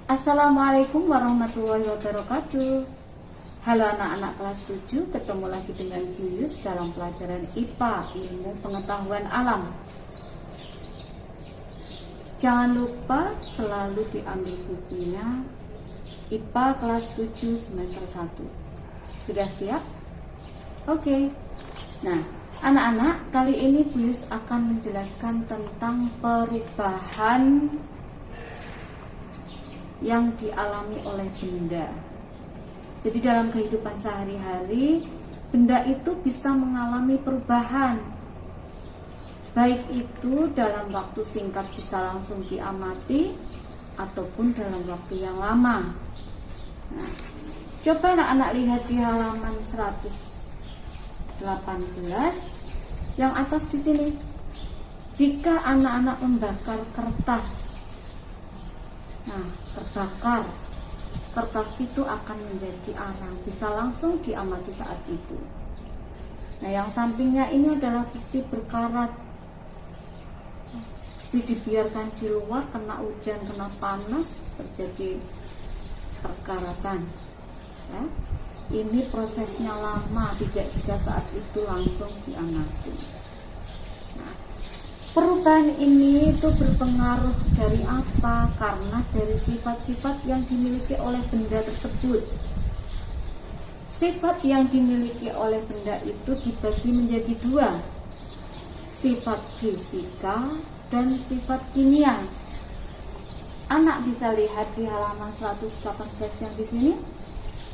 Assalamualaikum warahmatullahi wabarakatuh. Halo anak-anak kelas 7, ketemu lagi dengan Bu Yus dalam pelajaran IPA, Ilmu Pengetahuan Alam. Jangan lupa selalu diambil bukunya IPA kelas 7 semester 1. Sudah siap? Oke. Nah, anak-anak, kali ini Bu Yus akan menjelaskan tentang perubahan yang dialami oleh benda. Jadi dalam kehidupan sehari-hari, benda itu bisa mengalami perubahan. Baik itu dalam waktu singkat bisa langsung diamati, ataupun dalam waktu yang lama. Nah, coba anak-anak lihat di halaman 118 yang atas di sini. Jika anak-anak membakar kertas, terbakar, kertas itu akan menjadi arang, bisa langsung diamati saat itu. Nah, yang sampingnya ini adalah besi berkarat. Besi dibiarkan di luar, kena hujan, kena panas, terjadi perkaratan. Ya, ini prosesnya lama, tidak bisa saat itu langsung diamati. Perubahan ini itu berpengaruh dari apa? Karena dari sifat-sifat yang dimiliki oleh benda tersebut. Sifat yang dimiliki oleh benda itu dibagi menjadi dua, sifat fisika dan sifat kimia. Anak bisa lihat di halaman 118 yang di sini.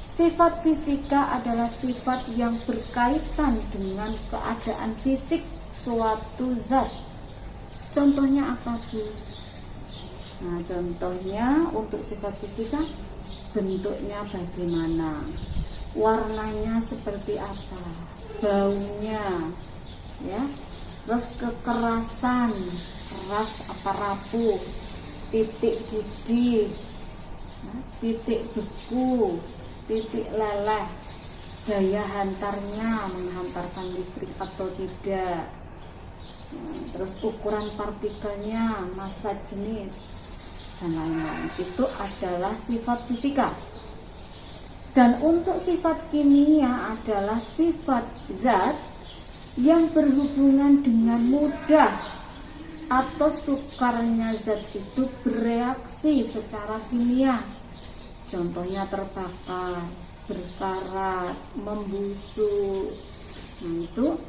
Sifat fisika adalah sifat yang berkaitan dengan keadaan fisik suatu zat. Contohnya apa, Bu? Nah, contohnya untuk sifat fisika, bentuknya bagaimana, warnanya seperti apa, baunya, ya, terus kekerasan, keras apa rapuh, titik didih, titik beku, titik leleh, daya hantarnya, menghantarkan listrik atau tidak. Terus ukuran partikelnya, massa jenis, dan lain-lain. Itu adalah sifat fisika. Dan untuk sifat kimia adalah sifat zat yang berhubungan dengan mudah atau sukarnya zat itu bereaksi secara kimia. Contohnya terbakar, berkarat, membusuk. Nah, itu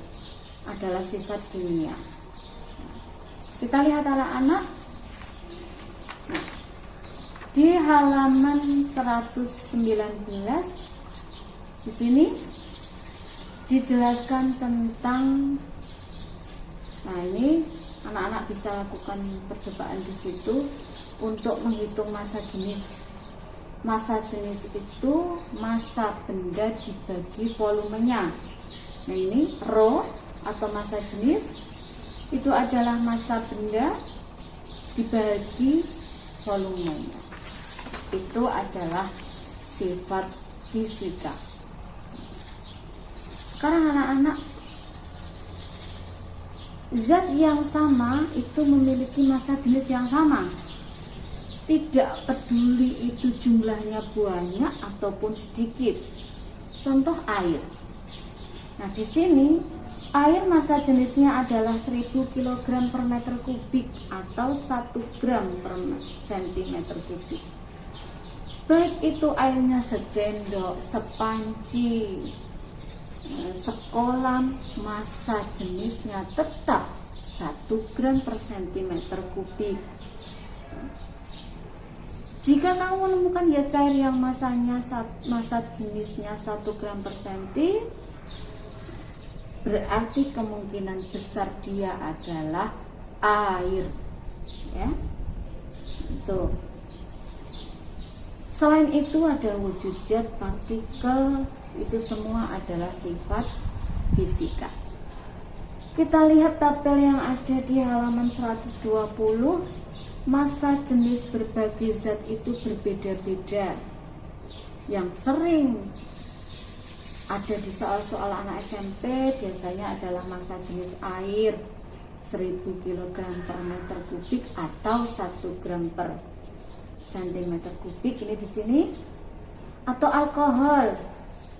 adalah sifat kimia. Kita lihat anak-anak. Nah, di halaman 119 di sini dijelaskan tentang, nah ini anak-anak bisa lakukan percobaan di situ untuk menghitung massa jenis. Massa jenis itu massa benda dibagi volumenya. Nah, ini rho atau massa jenis itu adalah massa benda dibagi volumenya. Itu adalah sifat fisika. Sekarang anak-anak, zat yang sama itu memiliki massa jenis yang sama. Tidak peduli itu jumlahnya banyak ataupun sedikit. Contoh air. Nah, di sini air massa jenisnya adalah 1000 kg per meter kubik atau 1 gram per sentimeter kubik. Baik itu airnya sejendok, sepanci, sekolam, massa jenisnya tetap 1 gram per sentimeter kubik. Jika kamu menemukan ya cair yang massa jenisnya 1 gram per senti, berarti kemungkinan besar dia adalah air, ya. Itu. Selain itu ada wujud zat, partikel, itu semua adalah sifat fisika. Kita lihat tabel yang ada di halaman 120. Massa jenis berbagai zat itu berbeda-beda. Yang sering ada di soal-soal anak SMP biasanya adalah massa jenis air 1000 kg per meter kubik atau 1 gram per cm kubik ini di sini, atau alkohol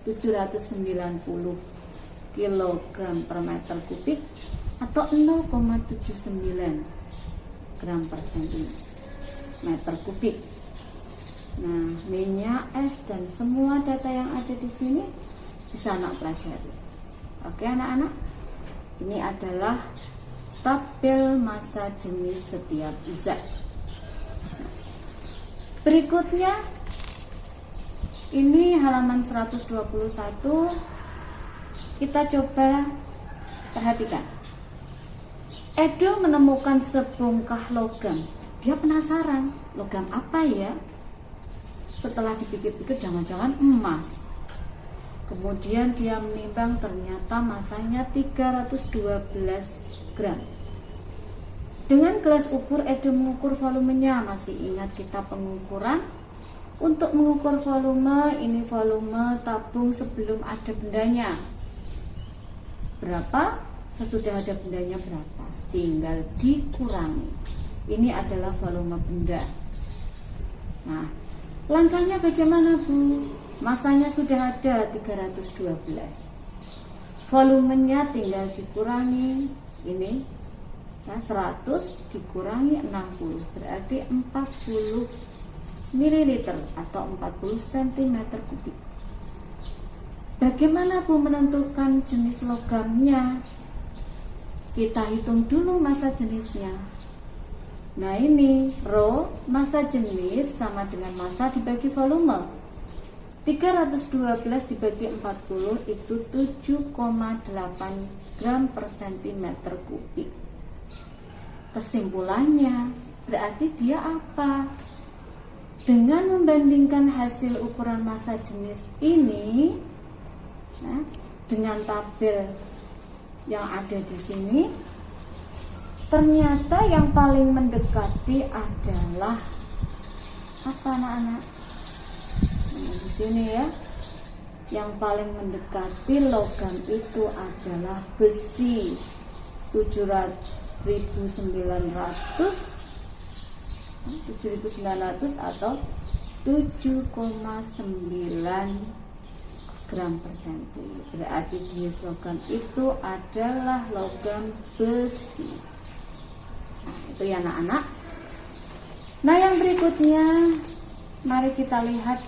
790 kg per meter kubik atau 0,79 gram per cm kubik. Nah, minyak, es, dan semua data yang ada di sini bisa anak pelajari. Oke anak-anak, ini adalah tabel massa jenis setiap zat. Berikutnya, ini halaman 121. Kita coba perhatikan. Edo menemukan sebongkah logam. Dia penasaran, logam apa ya? Setelah dipikir-pikir, jangan-jangan emas. Kemudian dia menimbang, ternyata masanya 312 gram. Dengan gelas ukur, Edo mengukur volumenya. Masih ingat kita pengukuran? Untuk mengukur volume, ini volume tabung sebelum ada bendanya. Berapa? Sesudah ada bendanya berapa? Tinggal dikurangi. Ini adalah volume benda. Nah, langkahnya bagaimana, Bu? Masanya sudah ada 312. Volumenya tinggal dikurangi. Ini 100 dikurangi 60 berarti 40 ml atau 40 cm kubik. Bagaimana Bu menentukan jenis logamnya? Kita hitung dulu massa jenisnya. Nah, ini rho massa jenis sama dengan massa dibagi volume. 312 dibagi 40 itu 7,8 gram per cm kubik. Kesimpulannya, berarti dia apa? Dengan membandingkan hasil ukuran massa jenis ini, nah, dengan tabel yang ada di sini, ternyata yang paling mendekati adalah apa anak-anak? Nah, di sini ya, yang paling mendekati logam itu adalah besi 7.900 atau 7,9 gram per cm. Berarti jenis logam itu adalah logam besi. Nah, itu ya anak-anak. Nah, yang berikutnya mari kita lihat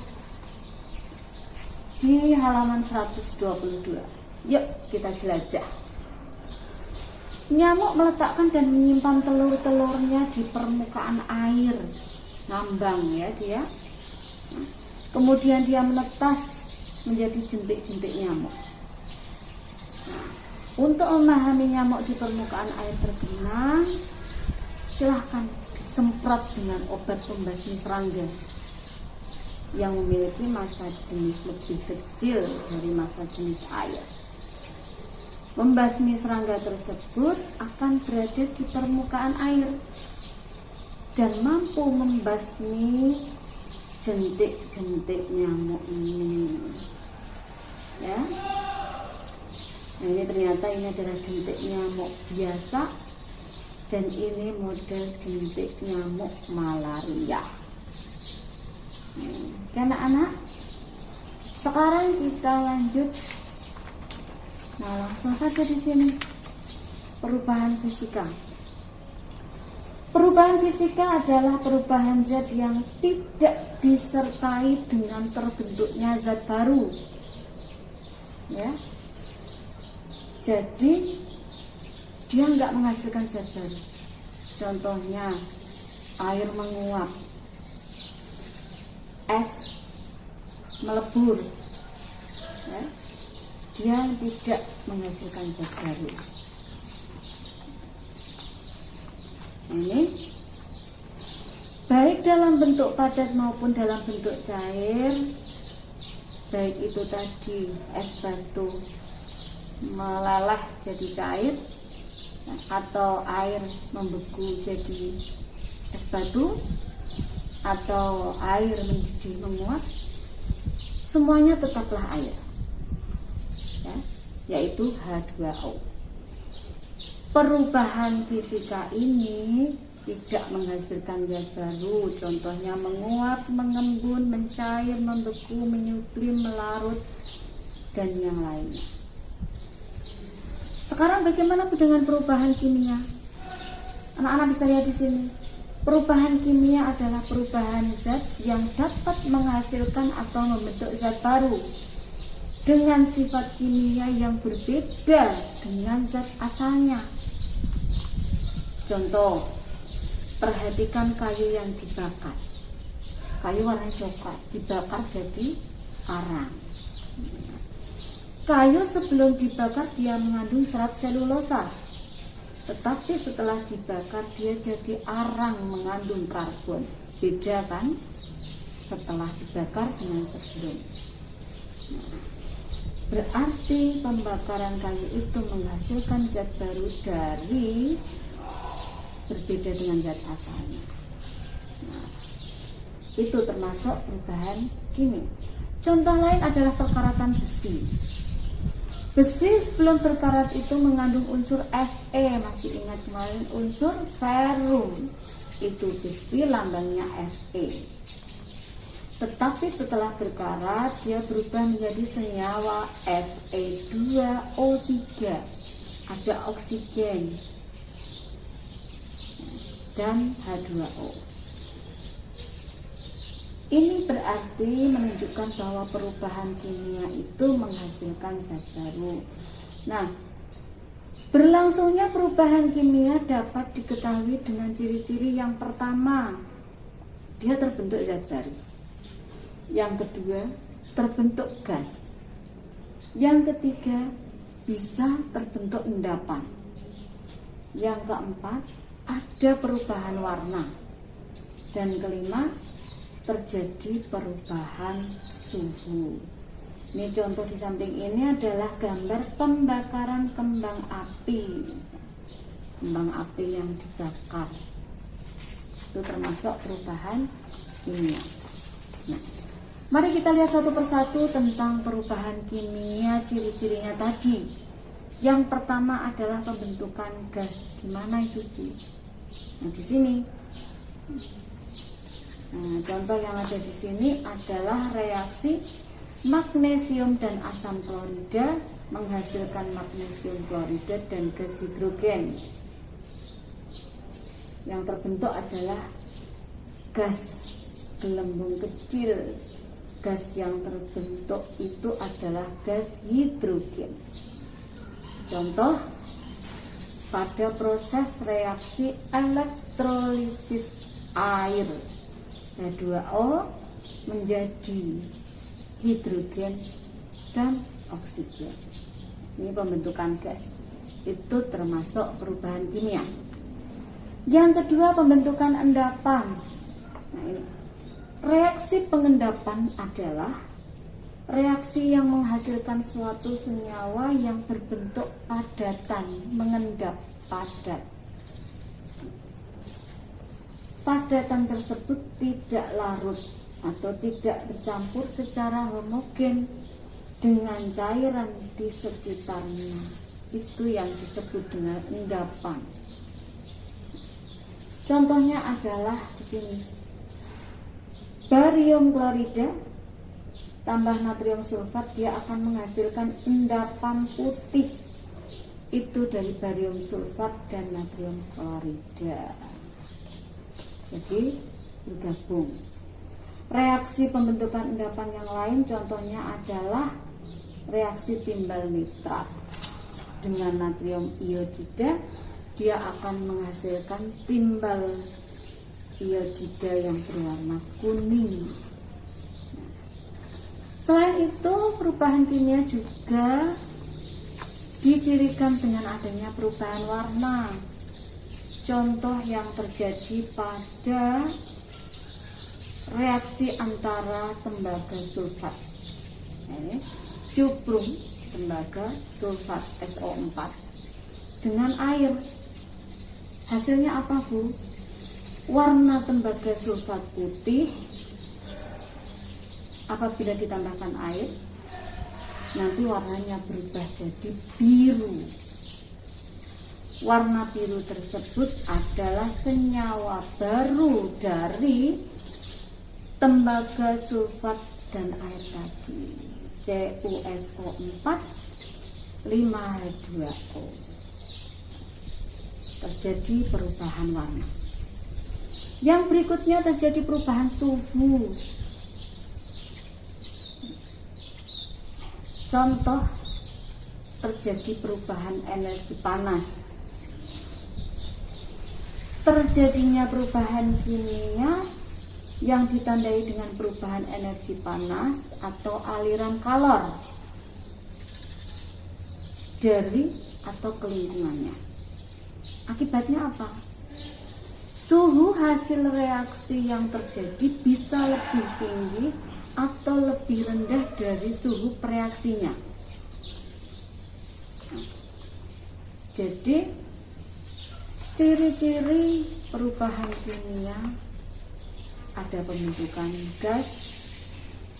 di halaman 122. Yuk kita jelajah. Nyamuk meletakkan dan menyimpan telur-telurnya di permukaan air, ngambang ya dia. Kemudian dia menetas menjadi jentik-jentik nyamuk. Nah, untuk memahami nyamuk di permukaan air tergenang, silahkan disemprot dengan obat pembasmi serangga yang memiliki massa jenis lebih kecil dari massa jenis air. Membasmi serangga tersebut akan berada di permukaan air dan mampu membasmi jentik-jentik nyamuk ini. Ya, nah, ini ternyata ini adalah jentik nyamuk biasa dan ini model jentik nyamuk malaria. Anak-anak, sekarang kita lanjut. Nah, langsung saja di sini perubahan fisika. Perubahan fisika adalah perubahan zat yang tidak disertai dengan terbentuknya zat baru. Ya, jadi dia nggak menghasilkan zat baru. Contohnya air menguap, es melebur, ya, dia tidak menghasilkan zat baru. Ini baik dalam bentuk padat maupun dalam bentuk cair, baik itu tadi es batu meleleh jadi cair atau air membeku jadi es batu atau air mendidih menguap, semuanya tetaplah air, ya, yaitu H2O. Perubahan fisika ini tidak menghasilkan zat baru. Contohnya menguap, mengembun, mencair, membeku, menyublim, melarut, dan yang lainnya. Sekarang bagaimana dengan perubahan kimia? Anak-anak bisa lihat di sini. Perubahan kimia adalah perubahan zat yang dapat menghasilkan atau membentuk zat baru dengan sifat kimia yang berbeda dengan zat asalnya. Contoh, perhatikan kayu yang dibakar. Kayu warna coklat dibakar jadi arang. Kayu sebelum dibakar dia mengandung serat selulosa, tetapi setelah dibakar dia jadi arang mengandung karbon. Beda kan? Setelah dibakar dengan sebelum. Berarti pembakaran kayu itu menghasilkan zat baru dari berbeda dengan zat asalnya. Nah, itu termasuk perubahan kimia. Contoh lain adalah perkaratan besi. Besi sebelum berkarat itu mengandung unsur Fe. Masih ingat kemarin unsur ferrum? Itu besi lambangnya Fe. Tetapi setelah berkarat dia berubah menjadi senyawa Fe2O3. Ada oksigen dan H2O. Ini berarti menunjukkan bahwa perubahan kimia itu menghasilkan zat baru. Nah, berlangsungnya perubahan kimia dapat diketahui dengan ciri-ciri. Yang pertama, dia terbentuk zat baru. Yang kedua, terbentuk gas. Yang ketiga, bisa terbentuk endapan. Yang keempat, ada perubahan warna. Dan kelima, terjadi perubahan suhu. Ini contoh di samping ini adalah gambar pembakaran kembang api. Kembang api yang dibakar itu termasuk perubahan kimia. Nah, mari kita lihat satu persatu tentang perubahan kimia, ciri-cirinya tadi. Yang pertama adalah pembentukan gas. Gimana itu, Bu? Nah, di sini. Nah, contoh yang ada di sini adalah reaksi magnesium dan asam klorida menghasilkan magnesium klorida dan gas hidrogen. Yang terbentuk adalah gas gelembung kecil. Gas yang terbentuk itu adalah gas hidrogen. Contoh, pada proses reaksi elektrolisis air, H2O menjadi hidrogen dan oksigen. Ini pembentukan gas. Itu termasuk perubahan kimia. Yang kedua, pembentukan endapan. Nah, ini. Reaksi pengendapan adalah reaksi yang menghasilkan suatu senyawa yang berbentuk padatan, mengendap padat. Padatan tersebut tidak larut atau tidak bercampur secara homogen dengan cairan di sekitarnya. Itu yang disebut dengan endapan. Contohnya adalah di sini. Barium klorida tambah natrium sulfat, dia akan menghasilkan endapan putih. Itu dari barium sulfat dan natrium klorida. Jadi bergabung. Reaksi pembentukan endapan yang lain contohnya adalah reaksi timbal nitrat dengan natrium iodida, dia akan menghasilkan timbal iodida yang berwarna kuning. Selain itu, perubahan kimia juga dicirikan dengan adanya perubahan warna. Contoh yang terjadi pada reaksi antara tembaga sulfat, ini cuprum tembaga sulfat SO4 dengan air. Hasilnya apa, Bu? Warna tembaga sulfat putih. Apabila ditambahkan air, nanti warnanya berubah jadi biru. warna biru tersebut adalah senyawa baru dari tembaga sulfat dan air tadi, CuSO4 5H2O. Terjadi perubahan warna. Yang berikutnya terjadi perubahan suhu. Contoh, terjadi perubahan energi panas. Terjadinya perubahan kimia yang ditandai dengan perubahan energi panas atau aliran kalor dari atau ke lingkungannya. Akibatnya apa? Suhu hasil reaksi yang terjadi bisa lebih tinggi atau lebih rendah dari suhu reaksinya. Jadi ciri-ciri perubahan kimia ada pembentukan gas,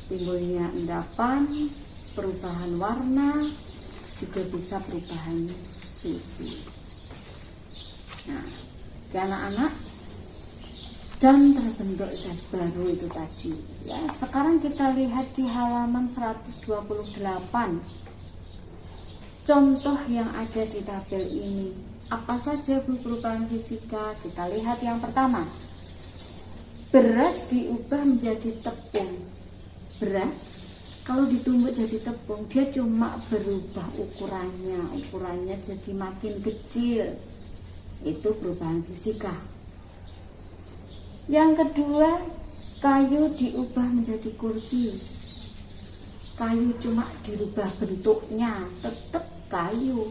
timbulnya endapan, perubahan warna, juga bisa perubahan suhu. Nah, anak-anak, dan terbentuk zat baru itu tadi. Ya, sekarang kita lihat di halaman 128. Contoh yang ada di tabel ini. Apa saja perubahan fisika? Kita lihat yang pertama. Beras diubah menjadi tepung. Beras kalau ditumbuk jadi tepung, dia cuma berubah ukurannya jadi makin kecil. Itu perubahan fisika. Yang kedua, kayu diubah menjadi kursi. Kayu cuma dirubah bentuknya, tetap kayu,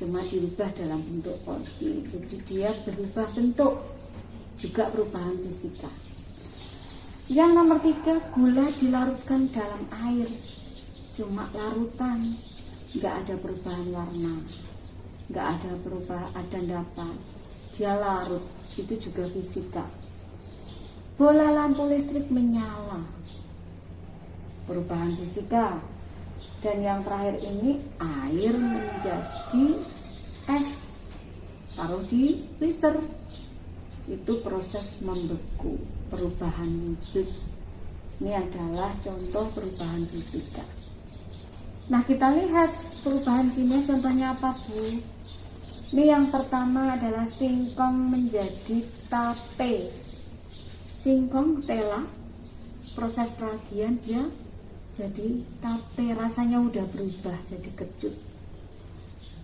cuma dirubah dalam bentuk kursi. Jadi dia berubah bentuk, juga perubahan fisika. Yang nomor tiga, gula dilarutkan dalam air, cuma larutan, nggak ada perubahan warna, nggak ada perubahan endapan, dia larut, itu juga fisika. Bola lampu listrik menyala, perubahan fisika. Dan yang terakhir ini, air menjadi es, taruh di freezer, itu proses membeku, perubahan wujud. Ini adalah contoh perubahan fisika. Nah, kita lihat perubahan kimia contohnya apa, Bu? Ini yang pertama adalah singkong menjadi tape. Singkong tela, proses peragian dia jadi tape, rasanya udah berubah jadi kecut.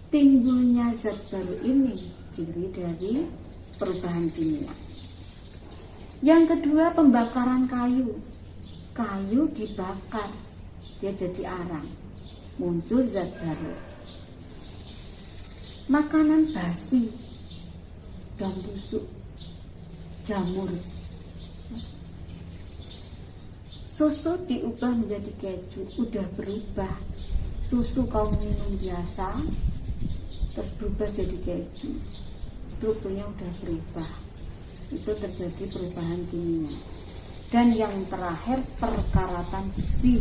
Timbulnya zat baru ini ciri dari perubahan kimia. Yang kedua, pembakaran kayu. Kayu dibakar, dia jadi arang, muncul zat baru. Makanan basi, daun busuk, jamur. Susu diubah menjadi keju, udah berubah. Susu kamu minum biasa, terus berubah jadi keju, strukturnya udah berubah. Itu terjadi perubahan kimia. Dan yang terakhir, perkaratan besi.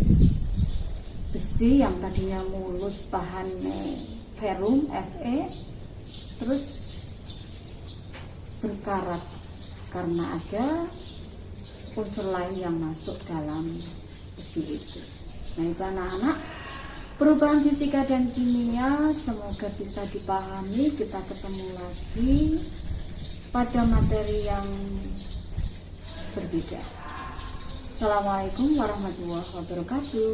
Besi yang tadinya mulus, bahannya ferrum, Fe, terus berkarat karena ada unsur lain yang masuk dalam besi itu. Nah, itu anak-anak, perubahan fisika dan kimia semoga bisa dipahami. Kita ketemu lagi pada materi yang berbeda. Assalamualaikum warahmatullahi wabarakatuh.